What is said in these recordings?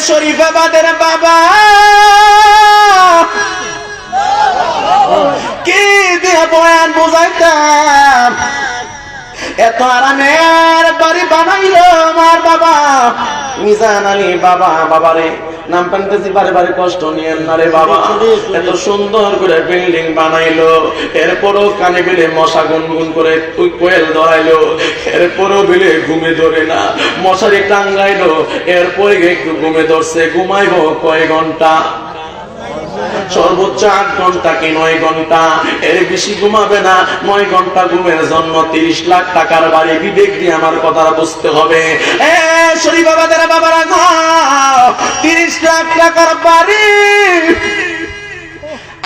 শরীফাবাদের বাবা কি দিয়ে বয়ান বুঝাইতাম, এত আরামের বাড়ি বানাইলো আমার বাবা মিজান আলী বাবা। বাবারে নাম পান্তেছি বারে বারে কষ্ট নিয়েন না রে বাবা। এত সুন্দর করে বিল্ডিং বানাইলো, এরপরও কানে বিলে মশা গুনগুন করে কোয়েল ধরাইলো, এরপরও বিলে ঘুমে ধরে না, মশারি টাঙ্গাইলো, এরপরে একটু ঘুমে ধরছে। ঘুমাইবো কয় ঘন্টা? সর্বোচ্চ 8 ঘন্টা কি 9 ঘন্টা, এর বেশি ঘুমাবে না। 9 ঘন্টা ঘুমের জন্য 30 লাখ টাকার বাড়ি। বিবেক দিয়ে আমার কথা বুঝতে হবে। শরীফাবাদের বাবারা, 30 লাখ টাকার বাড়ি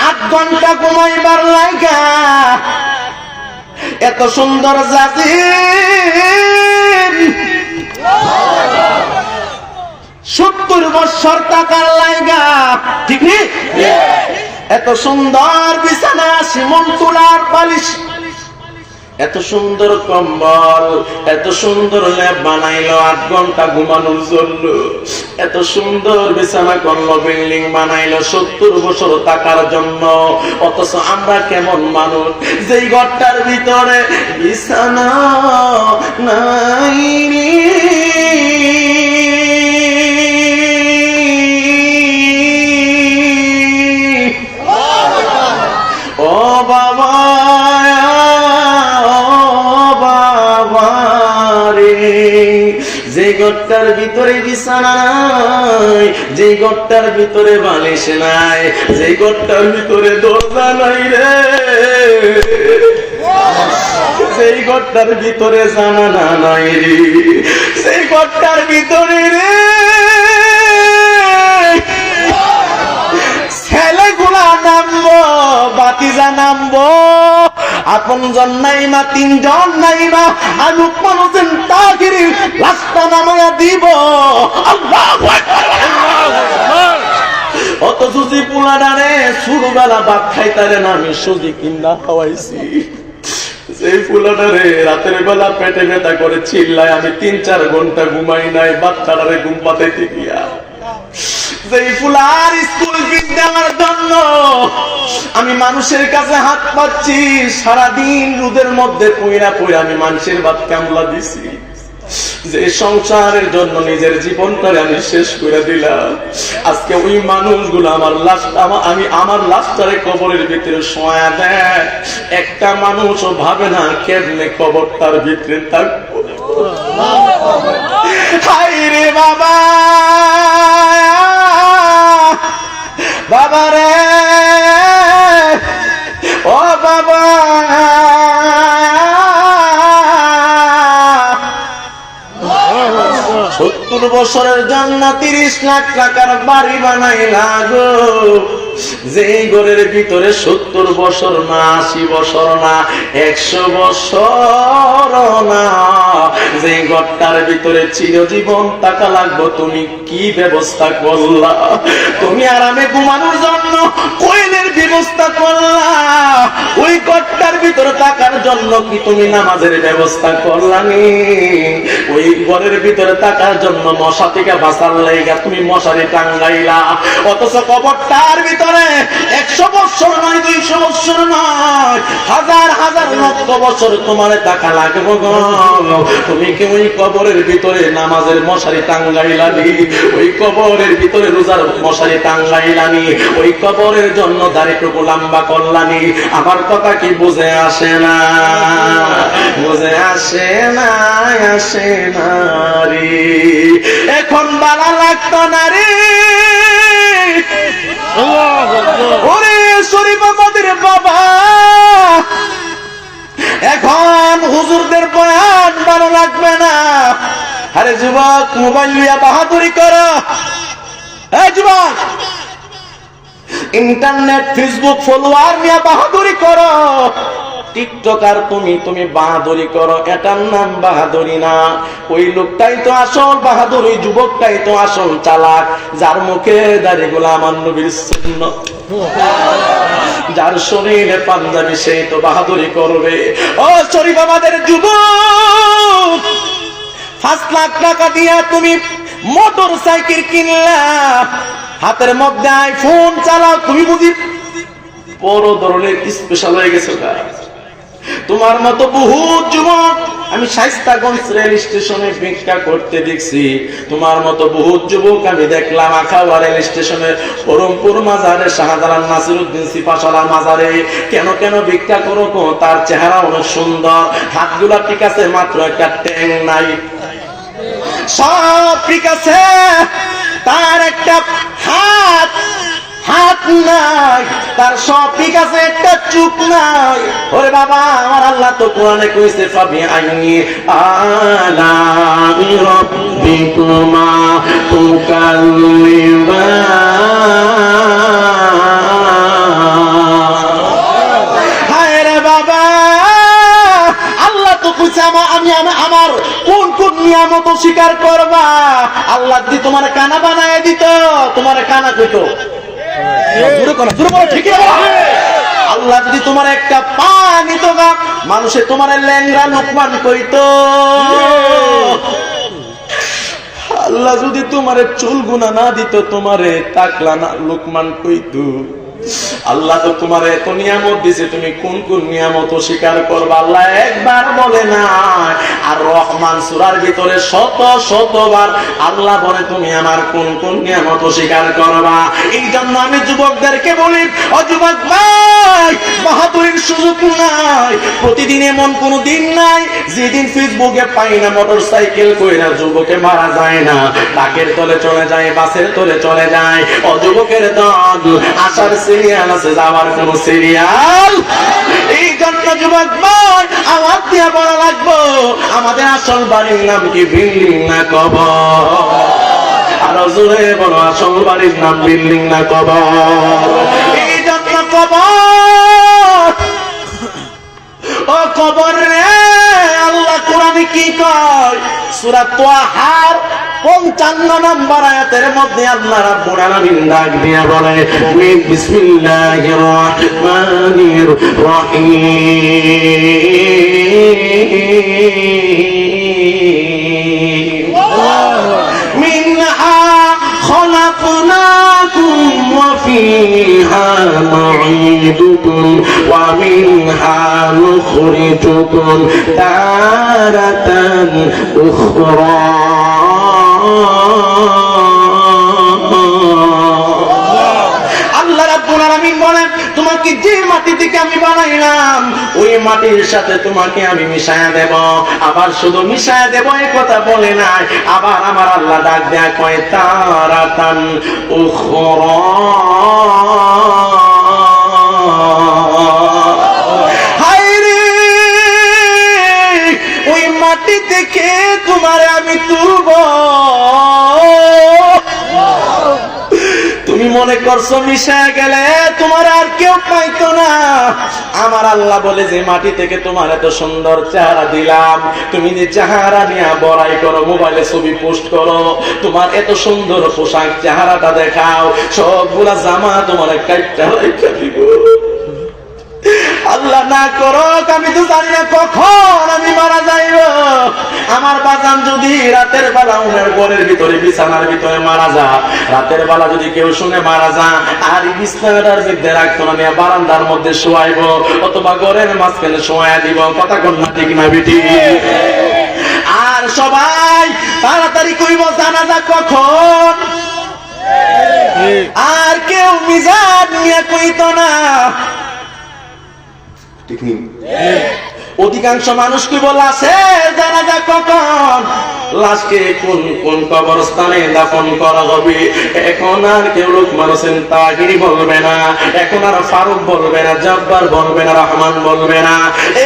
8 ঘন্টা ঘুমাইবার লাগা এত সুন্দর জাতি 70 বছর টাকার লাইগা, ঠিক নেই? এত সুন্দর বিছানা, সিমন তুলার বালিশ, এত সুন্দর কম্বল, এত সুন্দর ল্যাব বানাইলো 8 ঘন্টা ঘুমানোর জন্য। এত সুন্দর বিছানা করলো, বিল্ডিং বানাইলো 70 বছর টাকার জন্য। অথচ আমরা কেমন মানুষ, যেই ঘরটার ভিতরে বিছানা নাই যে ঘরটার ভিতরে বিছানা নাই, যে ঘরটার ভিতরে বালিশ নাই, যে ঘরটার ভিতরে দরজা নাই রে, সেই ঘরটার ভিতরে জানালা নাই রে, সেই ঘরটার ভিতরে রে ছেলেগুলা নামবো, বাতিজা নামবো, আপন জন নাই মা, 3 জন নাই মা, আমি মানুষের তাগিরি রাস্তা নামায়া দিব। আল্লাহু আকবার। অত সুজি পোলাডারে ছোটবেলা ভাত খাইতারে না, আমি সুজি কিনা খাওয়াইছি। সেই পোলাডারে রাতের বেলা পেটে ব্যথা করে চিল্লায়, আমি 3-4 ঘন্টা ঘুমাই নাই বাচ্চাটারে ঘুম পাতাইতে গিয়া। যেই ফুলার স্কুল ফিস দেওয়ার জন্য আমি মানুষের কাছে হাত পাচ্ছি, সারাদিন রোদের মধ্যে পইরা পইরা আমি মানুষের ভাত কামলা দিছি। যে সংসারের জন্য নিজের জীবনটারে আমি শেষ করে দিলাম, আজকে ওই মানুষগুলো আমার লাশ, আমি আমার লাশটারে কবরের ভিতরে শোয়া দেয়। একটা মানুষও ভাবে না কেমনে কবরটার ভিতরে থাকবো। হাই রে বাবা, বাবা রে, ও বাবা, 70 বছরের জন্য 30 লাখ টাকার বাড়ি বানাইলা গো। যে ঘরের ভিতরে 70 বছর না, 80 বছর না, 100 বছর না, যে ঘরটার ভিতরে চিরজীবন টাকা লাগবে, তুমি কি ব্যবস্থা করলা? তুমি আরামে ঘুমানোর জন্য কোয়েলের ব্যবস্থা করলা, ওই ঘরটার ভিতরে টাকার জন্য কি তুমি নামাজের ব্যবস্থা করলানি? ওই ঘরের ভিতরে টাকার জন্য মশা থেকে বাঁচার লাইগা তুমি মশারি টাঙ্গাইলা। অথচ কবরটার ভিতরে 100 বছর নয়, 200 বছর নয়, হাজার হাজার লক্ষ বছর তোমার টাকা লাগবে গো। তুমি কি ওই কবরের ভিতরে নামাজের মশারি টাঙ্গাইলানি? ওই কবরের ভিতরে রোজার মশারি টাঙ্গাইলানি? ওই কবরের জন্য দাড়িটুকু লম্বা করলানি? আমার কথা কি বুঝে আসে না? বুঝে আসে না, আসে না রে। এখন বালা লাগতো না রে। ওরে শরীফাবাদের বাবা, এখন হুজুরদের বয়ান ভালো লাগবে না। আরে যুবক, মোবাইল নিয়ে বাহাদুরি করো। এই যুবক, ইন্টারনেট ফেসবুক ফলোয়ার নিয়ে বাহাদুরি করো। টিকটকার তুমি বাহাদুরি করো, এটার নাম বাহাদুরি না। ওই লোকটাই তো আসল বাহাদুর, ওই যুবকটাই তো আসল চালাক, যার মুখে দাড়িগুলো আমার নবীর সুন্নাত, যার শরীরে পাঞ্জাবি, সেই তো বাহাদুরি করবে। ও শরীফাবাদের যুবক, 5 লাখ টাকা দিয়া তুমি মোটর সাইকেল কিনলা, হাতের মধ্যে আইফোন চালাও, তুমি বুঝি বড় ধরনের স্পেশাল হয়ে গেছো। তোমার মতো বহু যুবক আমি শায়েস্তাগঞ্জ রেল স্টেশনে ভিক্ষা করতে দেখছি। তোমার মতো বহু যুবক আমি দেখলাম আখাউড়া রেল স্টেশনে, ফরমপুর মাজারে, শাহজালাল নাসিরউদ্দিন সিপাশালা মাজারে। কেন কেন ভিক্ষা করো? তার চেহারা অনেক সুন্দর, হাতগুলা ঠিক আছে, মাত্র একটা ট্যাং নাই, সব ঠিক আছে, তার একটা হাত নাই, তার সব ঠিক আছে, একটা চুপ নাই। ওরে বাবা, আমার আল্লাহ তো কোরআনে কইছে ফাবি আইনি আলামি রাব্বিকুমা তুকাল্লিবান। হায় রে বাবা, আল্লাহ তো কইছে আমি আমার কোন কোন নিয়ামত স্বীকার করবা। আল্লাহ যদি তোমার কানা বানায় দিত, তোমার কানা কইতো, আল্লাহ যদি তোমার একটা পা নিত, মানুষে তোমার ল্যাংড়া লোকমান কইতো। আল্লাহ যদি তোমার চুল গুনা না দিত, তোমারে টাকলা না লোকমান কইতো। আল্লাহ তো তোমার এত নিয়ামত দিছে, তুমি কোন কোন নিয়ামত স্বীকার করবা? আল্লাহ একবার বলে না, আর রহমান সূরার ভিতরে শত শতবার আল্লাহ বলে তুমি আমার কোন কোন নিয়ামত স্বীকার করবা। এই জন্য আমি যুবকদেরকে বলি, ও যুবক ভাই, বাহাদুরির সুযোগ নাই। প্রতিদিন এমন কোন দিন নাই যেদিন ফেসবুকে পাই না মোটর সাইকেল কইরা যুবকে মারা যায় না, ট্রাকের তলে চলে যায়, বাসের তলে চলে যায়। ও যুবকের দল আসার সিরিয়াল আছে, যাওয়ার কোন সিরিয়াল। এই জন্য যুবক ভাই, আওয়াজ দিয়ে বলা লাগবো, আমাদের আসল বাড়ির নাম কি বিল্ডিং না কবর? আরো জোরে বলো, আসল বাড়ির নাম বিল্ডিং না কবর? এই জন্য কবর, ও কবর রে, আল্লাহ কোরআনে কি কয়? সূরা তাহার 55 নম্বর আয়াতের মধ্যে আল্লাহ রাব্বুল আলামিন ডাক দিয়া বলে, বিসমিল্লাহির রহমানির রহিম, মিনহা খলাকনাকুম ওয়া ফিহা নুঈদুকুম ওয়া মিনহা নুখরিজুকুম তারাতান উখরা। আল্লাহ রাব্বুল আলামিন বলেন, তোমাকে যে মাটি থেকে আমি বানাইলাম, ওই মাটির সাথে তোমাকে আমি মিশায়া দেব। আবার শুধু মিশায়া দেব এই কথা বলে নাই, আবার আমার আল্লাহ ডাক দেয়া কয় তারাতান উখরা। হায়রে, ওই মাটি থেকে তোমারে আমি তুলব। তুমি মনে করছো মিশায় গেলে তোমার আর কেউ পাইতো না। আমার আল্লাহ বলে যে মাটি থেকে তোমার এত সুন্দর চেহারা দিলাম, তুমি যে চেহারা নিয়ে বড়াই করো, মোবাইলে ছবি পোস্ট করো, তোমার এত সুন্দর পোশাক, চেহারাটা দেখাও, সবগুলা জামা তোমার কাটটা রেখে দিব। আল্লাহ না করো, আমি তো জানি না কখন আমি মারা যাইব। আমার বাজান যদি রাতের বেলা উনার ঘরের ভিতরে, বিছানার ভিতরে মারা যা, রাতের বেলা যদি কেউ শুনে মারা যা, আর বিছানাটার মধ্যে রাখতো না, নিয়ে বারান্দার মধ্যে শোয়াইব অথবা ঘরের মাঝখানে শোয়া দিব। কথা কোন না ঠিক না বেটি? আর সবাই তাড়াতাড়ি কইব জানাজা কখন, আর কেউ মিজান নিয়ে কইতো না। ঠিক নেই? অধিকাংশ মানুষ কি বলে আছে জানাজা কখন, লাশকে কোন কোন কবরস্থানে দাফন করা হবে। এখন আর কেউ লোকমান হোসেন তাহিরি বলবে না, এখন আর ফারুক বলবে না, জব্বার বলবে না, রহমান বলবে না।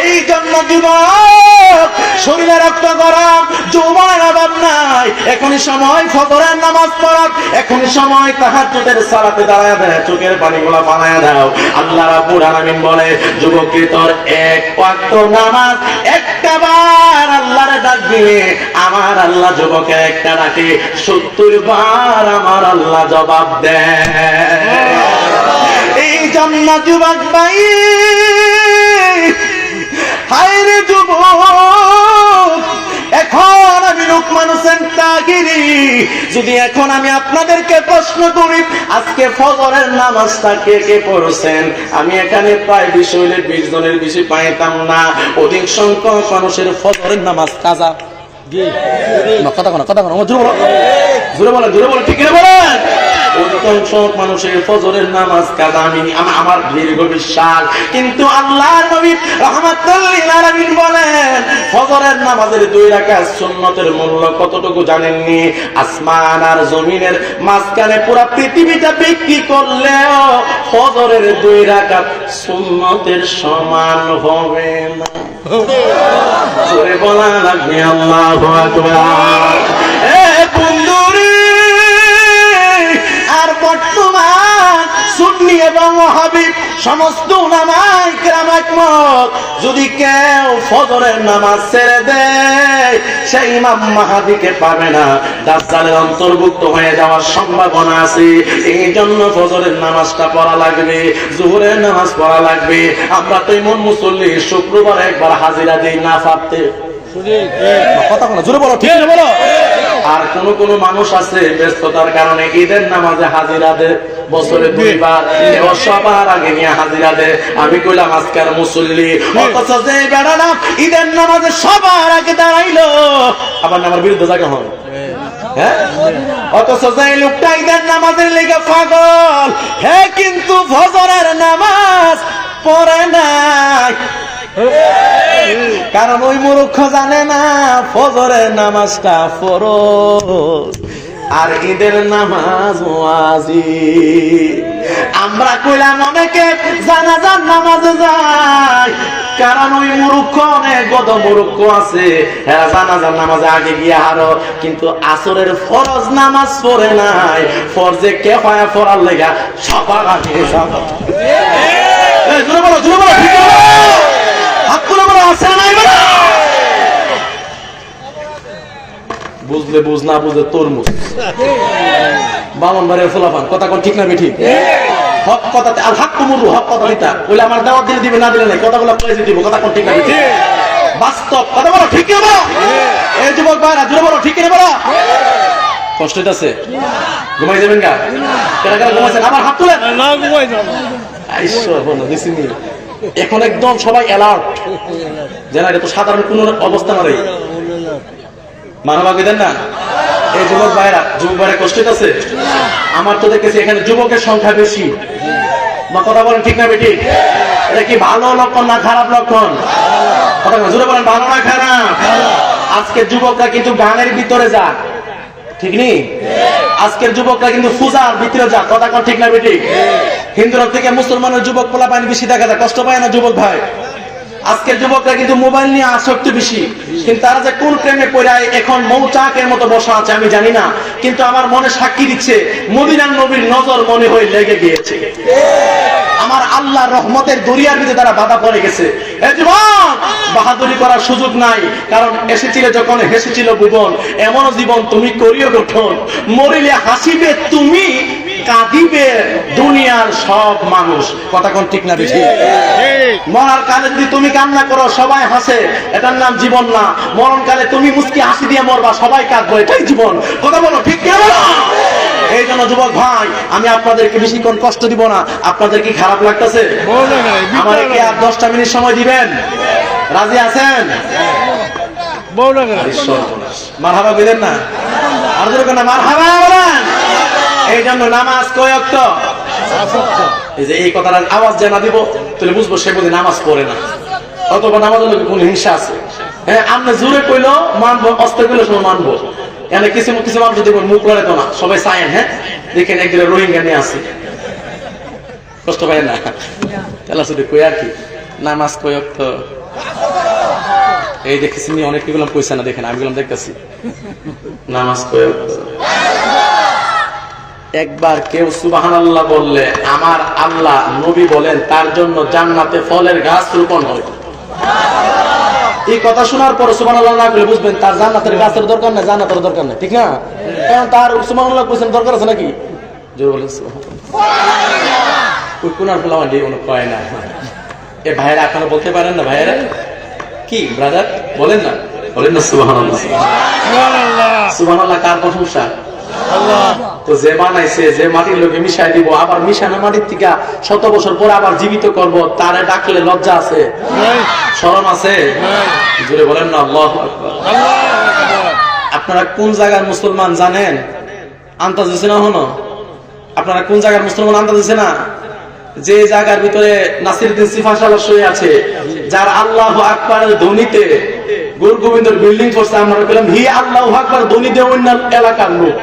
এই জন্য যুবক, শরীরে রক্ত গরম, যৌবনের অভাব নাই, এখনই সময় ফজরের নামাজ পড়া, এখনই সময় তাহাজ্জুদের সালাতে দাঁড়ায় দেয়, চোখের পানিগুলা পালায়া দাও। আল্লাহ রাব্বুল আলামিন বলে, যুবককে তোর এক ওয়াক্ত নামাজ একটা বার আল্লাহরে ডাক দিলে, আমার আল্লাহ যুবকের একটা ডাকে 70 বার আমার আল্লাহ জবাব দেয়। এই জন্য যুবক ভাই, হায়রে যুবক, এখন আমি লোকমান হোসেন তাহিরি, যদি এখন আমি আপনাদেরকে প্রশ্ন করি আজকে ফজরের নামাজটা কে কে পড়ছেন, আমি এখানে প্রায় 20 হইলে 20 জনের বেশি পাইতাম না। অধিক সংখ্যক মানুষের ফজরের নামাজ কাজা। কথা বলো, জোরে বলো, ঠিক করে বলেন। অধিকাংশ মানুষের ফজরের নামাজ কাজা। আমার দীর্ঘ বিশ্বাস, কিন্তু আল্লাহর নবী রাহমাতুল লিল আলামিন বলেন ফজরের নামাজের 2 রাকাত সুন্নতের মূল্য কতটুকু জানেননি? আসমান আর জমিনের মাঝখানে পুরো পৃথিবীটা বিক্রি করলেও ফজরের 2 রাকাত সুন্নতের সমান হবে না। জোরে বলা লাগবে আল্লাহু আকবার। এ বন্ধুরে, আর বর্তমান সুন্নি এবং ওয়াহাবি সমস্ত উলামায়ে কেরাম একমত, যদি কেউ ফজরের নামাজ ছেড়ে দেয় সে ইমাম মাহদিকে পাবে না, দাজ্জালের অন্তর্ভুক্ত হয়ে যাওয়ার সম্ভাবনা আছে। এই জন্য ফজরের নামাজটা পড়া লাগবে, জোহরের নামাজ পড়া লাগবে। আমরা তো এমন মুসল্লি শুক্রবার একবার হাজিরা দিই না পারতে। কথা বলো, জোরে বলো, ঠিক আছে বলো। আর কোন মানুষ আছে ব্যস্ততার কারণে ঈদের নামাজে হাজিরা দেয় বছরে 2 বার, সবার আগে নিয়ে হাজিরা দেয়। আমি কইলাম আজকাল মুসল্লি, অথচ যে বেড়ানা ঈদের নামাজে সবার আগে দাঁড়াইলো আবার আমার বিরুদ্ধে জায়গা হয়। হ্যাঁ, অথচ যে লোকটা ঈদের নামাজের লেগে পাগল, হে কিন্তু ফজরের নামাজ পড়ে নাই। কারণ ওই মূর্খ জানে না ফজরের নামাজটা ফরজ আর ঈদের নামাজ ওয়াজিব। আমরা কইলাম অনেকে জানাজার নামাজে যায়, কারণ ওই মূর্খ অনেক বদ মূর্খ আছে, এরা জানাজার নামাজে আগে গিয়ে হারো, কিন্তু আসরের ফরজ নামাজ পড়ে নাই। ফরজে কে পায় পড়ার লেগা সবার আগে যাবো। জোরে বলো, জোরে বলো, ঠিক আছে বুঝলে বুঝ, না বুঝলে তরমুজ। বামনবাড়ির ফোলাফান কথা কোন ঠিক না বেঠিক? হক কথাতে আর হক কুমুরু, হক কথা দিতা বলে আমার দাওয়াত দিলে দিবে, না দিলে নাই, কথাগুলো পয়সা দিব। কথা কোন ঠিক না বেঠিক? বাস্তব কথা বলো, ঠিক না বলো। এই যুবক ভাইরা জোরে বলো, ঠিক না বলো। কষ্ট হইতাছে? ঘুমাই যাবেন গা? কারা কারা ঘুমাইছেন? আবার হাত তুলেন। না, ঘুমাই যাব। আইসো বলো দিছিনি। এখন একদম সবাই অ্যালার্ট, জানা এটা তো সাধারণ কোন অবস্থা না রে। মানবা কইদেন না। এই যুবক ভাইরা কষ্ট হইতাছে? আমার তো দেখেছি এখানে যুবকের সংখ্যা বেশি। মা কথা বলেন, ঠিক না বেঠিক? এটা কি ভালো লক্ষণ না খারাপ লক্ষণ? কথা জোরে বলেন, ভালো না খারাপ? আজকের যুবকরা কিন্তু গানের ভিতরে যায়, ঠিক নেই? আজকের যুবকরা কিন্তু পূজার ভিতরে যায়। কথা কোন ঠিক না বেঠিক? হিন্দুরা থেকে মুসলমানের যুবক পোলাপাইন বেশি দেখা যায়, কষ্ট পায় না যুবক ভাই? আজকের যুবকরা কিন্তু মোবাইল নিয়ে আসক্তি বেশি, কিন্তু তারা যে কোন প্রেমে পড়ে এখন মৌচাকের মতো বসা আছে আমি জানি না, কিন্তু আমার মনে সাক্ষী দিচ্ছে মদিনার নবীর নজর মনে হয়ে লেগে গিয়েছে। আমার আল্লাহর রহমতের দরিয়ার ভিতরে তারা বাধা পড়ে গেছে। এই জীবন বাহাদুরি করার সুযোগ নাই, কারণ এসেছিল যখন হেসেছিল ভুবন, এমন জীবন তুমি করিও গঠন, মরিলে হাসিবে তুমি, কাঁদিবে দুনিয়ার সব মানুষ। কথা কোন ঠিক না বেশি? মরার কালে যদি তুমি কান্না করো সবাই হাসে, এটার নাম জীবন না। মরণ কালে তুমি মুস্কি হাসি দিয়ে মরবা, সবাই কাঁদবো, এটাই জীবন। কথা বলো, ঠিক না বলো? এই জন্য যুবক ভাই, আমি আপনাদেরকে বেশিক্ষণ কষ্ট দিব না। আপনাদের কি খারাপ লাগতেছে? আমাদেরকে আর 10টা মিনিট সময় দিবেন? রাজি আছেন? মারহাবা বলেন না, আর মারহাবা বলেন। এই জন্য নামাজ কয় ওয়াক্ত? এই যে এই কথার আওয়াজ জানা দিব তাহলে বুঝবো সে বলে নামাজ পড়ে না, অথবা নামাজের লোক কোন হিংসা আছে। হ্যাঁ, আপনি জোরে কইলো মানবো, অস্তে কইলো সময় মানবো। এখানে কিছু কিছু মানুষ দেখবেন মুখ লড়ে তো না, সবাই চায়েন। হ্যাঁ, দেখেন একদিনে রোহিঙ্গা নিয়ে আসে, কষ্ট পায় না। তাহলে শুধু কই আর কি নামাজ কয় ওয়াক্ত? এই দেখেছি অনেক গুলো কইছে না, দেখেন আমি গুলো দেখতেছি নামাজ কয় ওয়াক্ত। একবার কেউ সুবহানাল্লাহ বললে আমার আল্লাহ নবী বলেন তার জন্য জান্নাতে ফলের গাছ রোপণ হয়। এই কথা শোনার পর সুবহানাল্লাহ না বলে বুঝবেন তার জান্নাতের গাছের দরকার নাই, জান্নাতের দরকার নাই, ঠিক না? কারণ তার সুবহানাল্লাহ কইছেন দরকার আছে নাকি? জোরে বলেন সুবহানাল্লাহ। ওই কোনার ফলাওয়া দিয়ে কোনো কয় না। এ ভাইরা আপনারা বলতে পারেন না? ভাইরা কি ব্রাদার বলেন না? বলেন না সুবহানাল্লাহ। সুবহানাল্লাহ কার প্রশংসা? তো যে বানাইছে, যে মাটির লোকে মিশাই দিব, আবার মিশানো মাটির থেকে 100 বছর পরে আবার জীবিত করব, তারে ডাকলে লজ্জা আছে? শরম আছে? জোরে বলেন না আল্লাহু আকবার। আপনারা কোন জায়গার মুসলমান জানেন? আন্দাজ দিছে না? হনো আপনারা কোন জায়গার মুসলমান আন্দাজ দিছে না? যে জায়গার ভিতরে নাসিরউদ্দিন সিফাশালা শুয়ে আছে, যার আল্লাহু আকবারের ধ্বনিতে গুরু গোবিন্দর বিল্ডিং করছে, আমরা বললাম হি আল্লাহু আকবার ধ্বনি দিয়ে অন্য এলাকার লোক।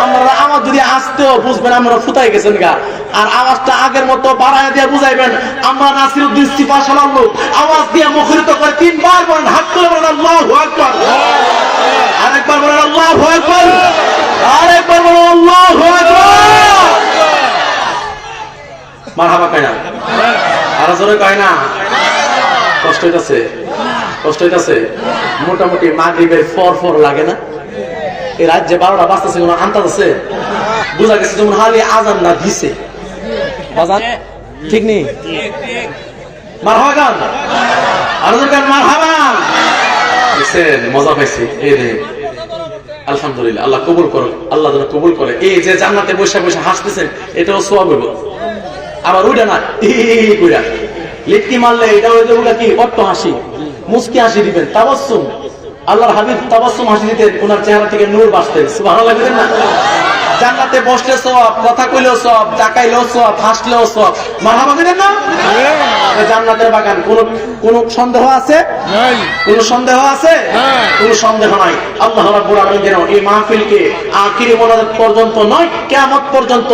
আমরা আওয়াজ যদি আসতেও বুঝবেন আমরা ফুটাই গেছেন গা, আর আওয়াজটা আগের মতো বাড়ায় দিয়ে বুঝাইবেন আমরা নাসিরউদ্দিন সিফাশালার লোক। আওয়াজ দিয়ে মুখরিত করে 3 বার বলেন, হাত তুলে বলেন আল্লাহু আকবার, আরেকবার বলেন আল্লাহু আকবার, আরেকবার বলেন আল্লাহু আকবার। মারহাবা কয় না? আরো জোরে কয় না? কষ্ট হইতাছে? কষ্ট হইতাছে? মোটামুটি মাগরিবের ফর লাগে না? এই রাত যে 12টা বাজতেছে কোনো আন্দাজ আছে? বুঝা গেছে যেমন হালি আজান না দিছে। বাজান ঠিক নেই? মারহাবা গান, আরো জোরে গান মারহাবা। দেখছেন মজা পাইছি? এই রে আলহামদুলিল্লাহ, আল্লাহ কবুল করো, আল্লাহ যেন কবুল করে। এই যে জান্নাতে বসে বসে হাসতেছেন, এটাও সওয়াব হইব। আবার ওইটা না কইরা লিটকি মারলে এটা হয়ে যাবে কি অট্ট হাসি, মুস্কি হাসি দিবেন, তাবাসসুম। আল্লাহর হাবিব তাবাসসুম হাসি দিতেন, ওনার চেহারা থেকে নূর বাসতেন। সুবহানাল্লাহ বলেন না? জান্নাতে বসলে সওয়াব, কথা কইলেও সওয়াব, তাকাইলেও সওয়াব, হাসলেও সওয়াব। মারহাবা বলেন না? জান্নাতের বাগান। কোন সন্দেহ আছে? নাই। কোন সন্দেহ আছে? নাই। কোন সন্দেহ নাই। আল্লাহ রাব্বুল আলামিন যেন এই মাহফিলকে আখিরি মোনাজাত পর্যন্ত নয়, কিয়ামত পর্যন্ত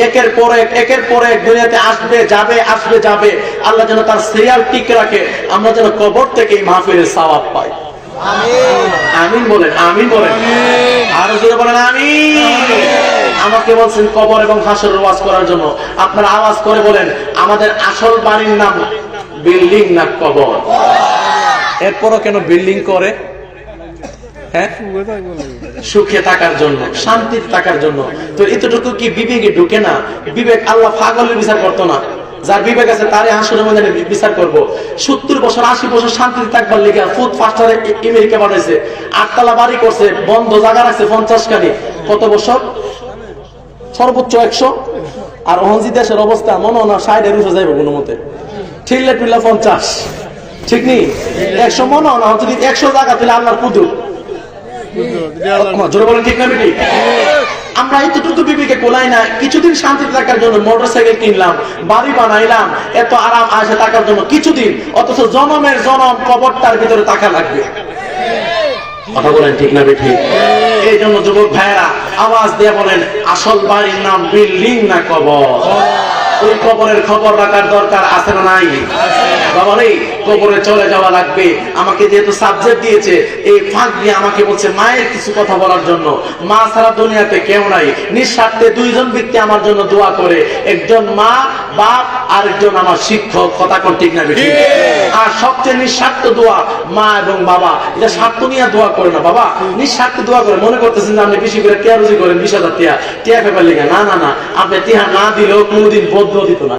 একের পর এক দুনিয়াতে আসবে যাবে, আসবে যাবে, আল্লাহ যেন তার সিরিয়াল ঠিক রাখে, আমরা যেন কবর থেকে এই মাহফিলের সওয়াব পাই। আমিন বলেন, আমিন বলেন, আরো জোরে বলেন আমিন। আমাকে বলছেন কবর এবং হাসরের ওয়াজ করার জন্য, আপনারা আওয়াজ করে বলেন আমাদের আসল বাড়ির নাম বিল্ডিং না কবর? এরপরও কেন বিল্ডিং করে? হ্যাঁ, সুখে থাকার জন্য, শান্তিতে থাকার জন্য। তো এতটুকু কি বিবেকে ঢুকে না? বিবেক আল্লাহ পাগলের বিচার করতো না? যার বিবেক আছে তারে হাসরের ময়দানে বিচার করব। 70 বছর 80 বছর শান্তিতে থাকবার লেগে ফুড ফাস্টারে আমেরিকা পাঠাইছে, 8 তলা বাড়ি করছে, বন্ধ জায়গা রাখছে 50 খানি। কত বছর? সর্বোচ্চ 100। আর অহঞ্জি দেশের অবস্থা মনে হয় না 60-এর উঠে যাইব কোনো মতে, ঠিকলে টুল্লা 50, ঠিক নেই? 100 মনে হয় না, যদি 100 জায়গা তাহলে আল্লাহর কুদরত। জোরে বলেন ঠিক না বেটি? আমরা এতটুকু বিবেকে কোলাই না, কিছুদিন শান্তিতে থাকার জন্য মোটরসাইকেল কিনলাম, বাড়ি বানাইলাম, এত আরাম আসে থাকার জন্য কিছুদিন, অথচ জনমের জনম কবরটার ভিতরে থাকা লাগবে। কথা বলেন ঠিক না বেটি? এই জন্য যুবক ভাইয়েরা আওয়াজ দিয়ে বলেন আসল বাড়ির নাম বিল্ডিং না কবর? ওই কবরের খবর রাখার দরকার আছে না নাই? বাবা রে, কবরে চলে যাওয়া লাগবে। আমাকে যেহেতু সাবজেক্ট দিয়েছে, এই ফাঁক দিয়ে আমাকে বলছে মায়ের কিছু কথা বলার জন্য। মা ছাড়া দুনিয়াতে কেউ নাই, নিঃস্বার্থে 2 জন ব্যক্তি আমার জন্য দোয়া করে, একজন মা বাপ, আর একজন আমার শিক্ষক। কথা কোন ঠিক না বেশি? আর সবচেয়ে নিঃস্বার্থ দোয়া মা এবং বাবা। এটা স্বার্থ নিয়ে দোয়া করে না বাবা, নিঃস্বার্থে দোয়া করে। মনে করতেছেন যে আপনি বেশি করে টিয়া রুজি করেন, 20,000 টিয়া ফেপার লেগে। না না না, আপনি টিয়া না দিলেও কোনোদিন বদ্ধ দিত না।